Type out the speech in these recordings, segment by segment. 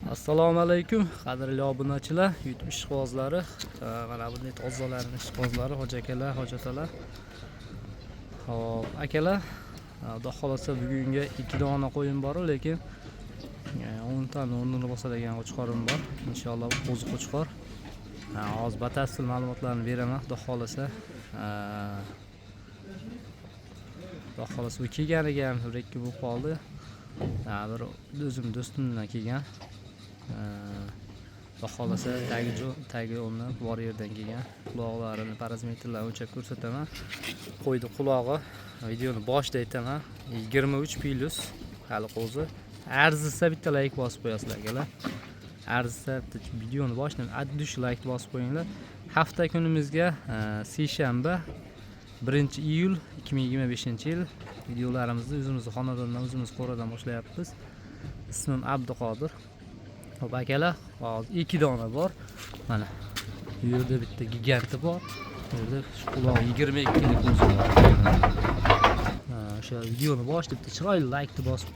Assalomu alaykum, qadrli obunachilar, YouTube ishqibozlari, mana bunday tozalarning ishqibozlari, hoji akalar, hojatalar. Hop, akalar, xudo xolasa bugunga 2 dona qo'yim bor, lekin 10 ta o'rnini bosadigan qo'chqorim bor. Inshaalloh bu qo'zi qo'chqor. Hozir batafsil ma'lumotlarni beraman, xudo xolasa. Xudo xolasa bu kelganiga ham 1-2 bo'lib qoldi. Bir o'zim do'stimdan kelgan. Xohlasa tagi o'rnab bor yerdan kelgan. Quloqlarini parametrlarni o'lchab ko'rsataman. Qo'ydi qulog'i. Videoni boshida aytaman. 23 plus hali qo'zi. Arzisa bitta like bosib qo'yasizlar akalar. Arzisa videoni boshidan addush like bosib qo'yinglar. Hafta kunimizga seshanba 1-iyul 2025-yil videolarimizni o'zimizni xonadondan, o'zimiz qo'radan boshlayapmiz. Ismim Abduqodir. Hop akalar, hozir 2 dona bor. Mana bu yerda bitta giganti bor. Bu yerda quloq 22 lik o'zi bor. O'sha videoni boshida bitta chiroyli like bosib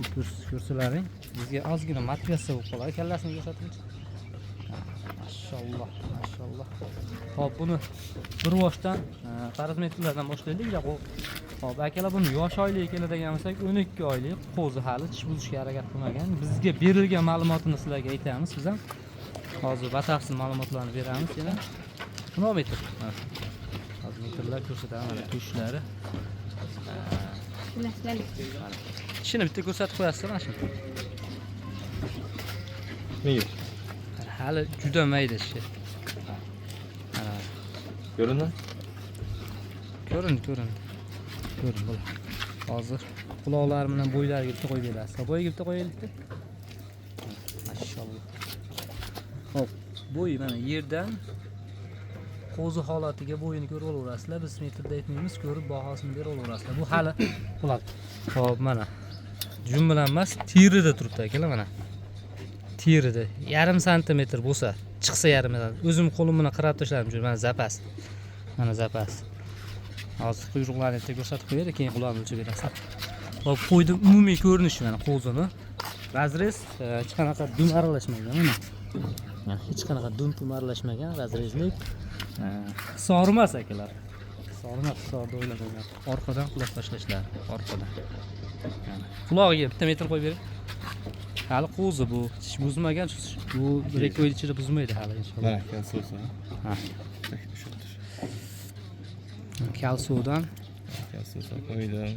ko'rsalaring. Bizga ozgina motivatsiya bo'lib qoladi. Kallasini ko'rsating. Maşallah, maşallah. Hop, bunu bir boshdan parametrlardan boshlaylik. Hop, akalar buni yosh oylik keladigan bo'lsak, 12 oylik qo'zi hali tish buzishga harakat qilmagan. Bizga berilgan ma'lumotni sizlarga aytamiz. Biz ham hozir batafsil ma'lumotlarni beramiz. Yana kilometr. Hozir metrlar ko'rsataman, mana tushlari. Shuni bitta ko'rsatib qo'yasizlar mana shuni. Nega? Hali juda mayda ishi. Ko'rindi? Ko'rindi. Ko'rin bo'la. Hozir quloqlari bilan bo'ylariga bitta qo'yib berasiz. Bo'yiga bitta qo'yaylik-da. Maşallah. Hop, bo'yi mana yerdan qo'zi holatiga bo'yini ko'rib olaverasizlar. Biz metrda aytmaymiz, ko'rib bahosini berib olaverasizlar. Bu hali bo'ladi. Hop, mana jum bilan emas, terida turibdi akalar mana. Terida 1,5 santimetr bo'lsa, chiqsa 1,5. O'zim qo'lim bilan qirab tashladim, mana zapas. Mana zapas. Hozir quyruqlarni bitta ko'rsatib qo'yaylik, keyin quloqni o'lchab berasiz. Hop, qo'ydim umumiy ko'rinishi mana qo'zini. Razrez hech qanaqa dum aralashmagan mana. Hech qanaqa dum aralashmagan razrezlik. Sormas akalar. Sormas, sorda o'ylaganlar. Orqadan quloq tashlashlar, orqadan. Qulog'iga bitta metr qo'yib bering. Hali qo'zi bu, tish buzmagan, bu 1-2 oy ichida buzmaydi hali inshaalloh. Mana kalsosi. Ha. Kalsodan qo'ydim.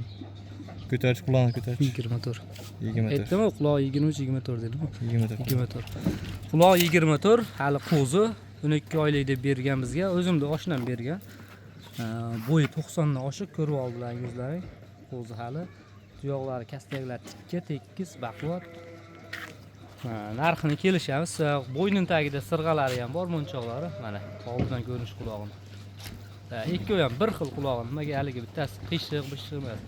Ko'tarish quloqni ko'tarish. 24. 24. Aytdimi, quloq 23-24 dedimi? 24. Quloq 24, hali qo'zi 12 oylik deb bergan bizga, o'zimda oshnam bergan. Bo'yi 90 dan oshiq, ko'rib oldilar yuzlaring. Qo'zi hali tuyoqlari, kastaklari tikka, tekis, baquvvat. Narxini kelishamiz. Bo'ynin tagida sirg'alari ham bor, munchoqlari. Mana oldidan ko'rinish qulog'ini. Ikkovi ham bir xil qulog'i, nimaga haligi bittasi qiyshiq emas.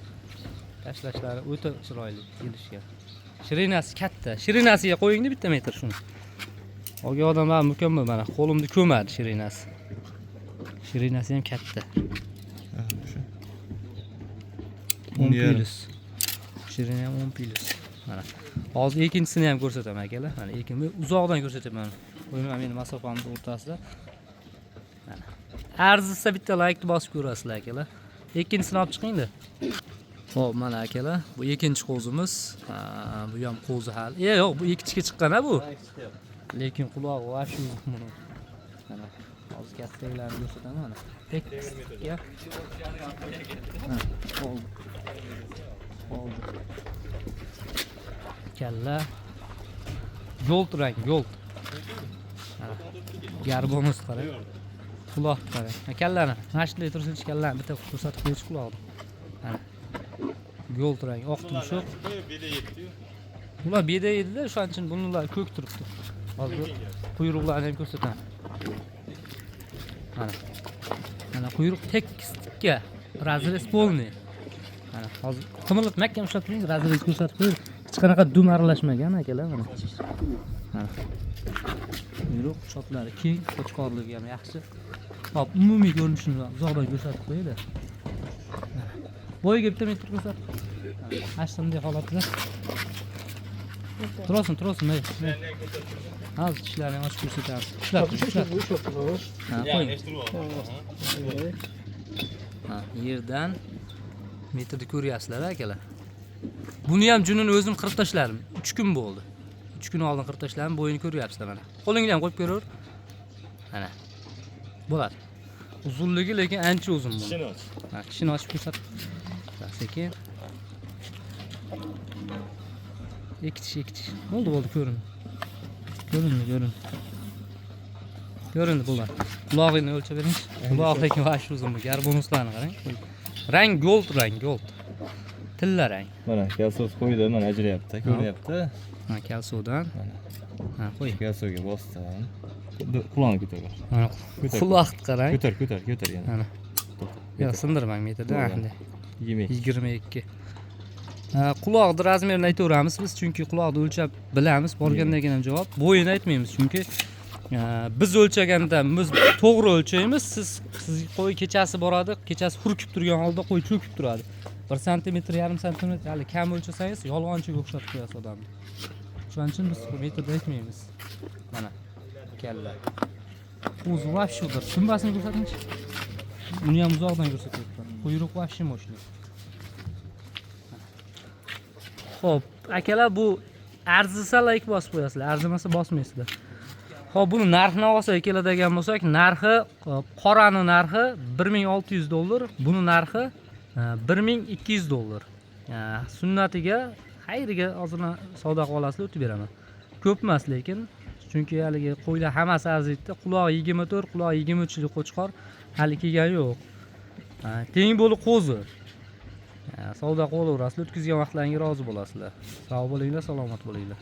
Tashlashlari o'ta chiroyli kelishgan. Shirinasi katta. Shirinasiga qo'yingni bitta metr shuni. Olgan odamlar mukammal mana qo'limni ko'madi shirinasi. Shirinasi ham katta. 10 plus. Shirin ham 10 plus. Mana. Hozir ikkinchisini ham ko'rsataman akalar. Mana ikkinchi uzoqdan ko'rsataman. O'yinam meni masofamiz o'rtasida. Mana. Arzisa bitta like bosib ko'rasizlar akalar. Ikkinchisini olib chiqingda. Xo'p, mana akalar, bu ikkinchi qo'zimiz. Bu ham qo'zi hali. Yo'q, bu ikkichiga chiqqan-a bu. Lekin qulog'i va shu buni. Mana hozir kattalarni ko'rsataman mana. Tekisga. Oldi. Kalla. Gold rang, gold. Garbonus qarang. Quloq qarang. Kallani, mana shunday tursin, kallani bitta ko'rsatib qo'yish quloqni. Mana. Gold rang, oq tumshuq. Ular beda edi-da, o'shaning uchun bunlar ko'k turibdi. Hozir quyruqlarni ham ko'rsataman. Mana quyruq tekisga, razrez polniy. Mana hozir qimirlab mahkam ushlab turing, razrez ko'rsatib qo'ying. Hech qanaqa dum aralashmagan akalar mana. Quyruq chotlari keng, qo'chqorligi ham yaxshi. Hop, umumiy ko'rinishini uzoqdan ko'rsatib qo'yaylik. Bo'yiga bitta metr ko'rsatib. Mana shunday holatda. Tursin, mayli. Hozir tishlarini ochib ko'rsatamiz. Ushlab. Ha, qo'ying. Ha, yerdan metrni ko'ryapsizlar akalar. Buni ham junini o'zim qirib tashladim. 3 kun bo'ldi. 3 kun oldin qirib tashladim, bo'yini ko'ryapsizlar mana. Qo'lingni ham qo'yib ko'raver. Mana. Bo'ladi. Uzunligi lekin ancha uzun bu. Tishini och. Ha, tishini ochib ko'rsat. Sekin. Ikki tish. Bo'ldi, ko'rindi. Ko'rindi bular. Qulog'ini o'lchab bering. Quloq lekin vash uzun bu. Garbonuslarni qarang. Rang gold. Tilla rang. Mana kalsos qo'ydi, mana ajrayapti, ko'ryapti. Ha, kalsodan. Ha, qo'y. Kalsoga bosdim. Quloqni ko'tar. Mana quloqni qarang. Ko'tar yana. Mana. Yo'q, sindirmang metrda endi. 22. Quloqni razmerini aytaveramiz biz, chunki quloqni o'lchab bilamiz. Borgandan keyin ham javob. Bo'yini aytmaymiz, chunki biz o'lchaganda biz to'g'ri o'lchaymiz. Siz qo'y kechasi boradi, kechasi hurkib turgan holda qo'y cho'kib turadi. 1 santimetr, yarim santimetr hali kam o'lchasangiz yolg'onchiga o'xshatib qo'yasiz odamni. Shuning uchun biz metrda aytmaymiz. Mana kalla. O'zi vashshudir. Tumbasini ko'rsatingchi. Uni ham uzoqdan ko'rsatyapman. Quyruq vashshi moshina. Xo'p, akalar bu arzisa like bosib qo'yasizlar, arzimasa bosmaysizlar. Xo'p, buni narxini olsak keladigan bo'lsak, narxi qorani narxi $1600, buni narxi $1200. Sunnatiga, xayriga ozgina savdo qilib olasizlar, o'tib beraman. Ko'p emas lekin, chunki haligi qo'ylar hammasi arziydi. Quloq 24, quloq 23 lik qo'chqor hali kelgan yo'q. Teng bo'li qo'zi. Savdo qilaverasizlar, o'tkazgan vaqtlaringizga rozi bo'lasizlar. Sog' bo'linglar, salomat bo'linglar.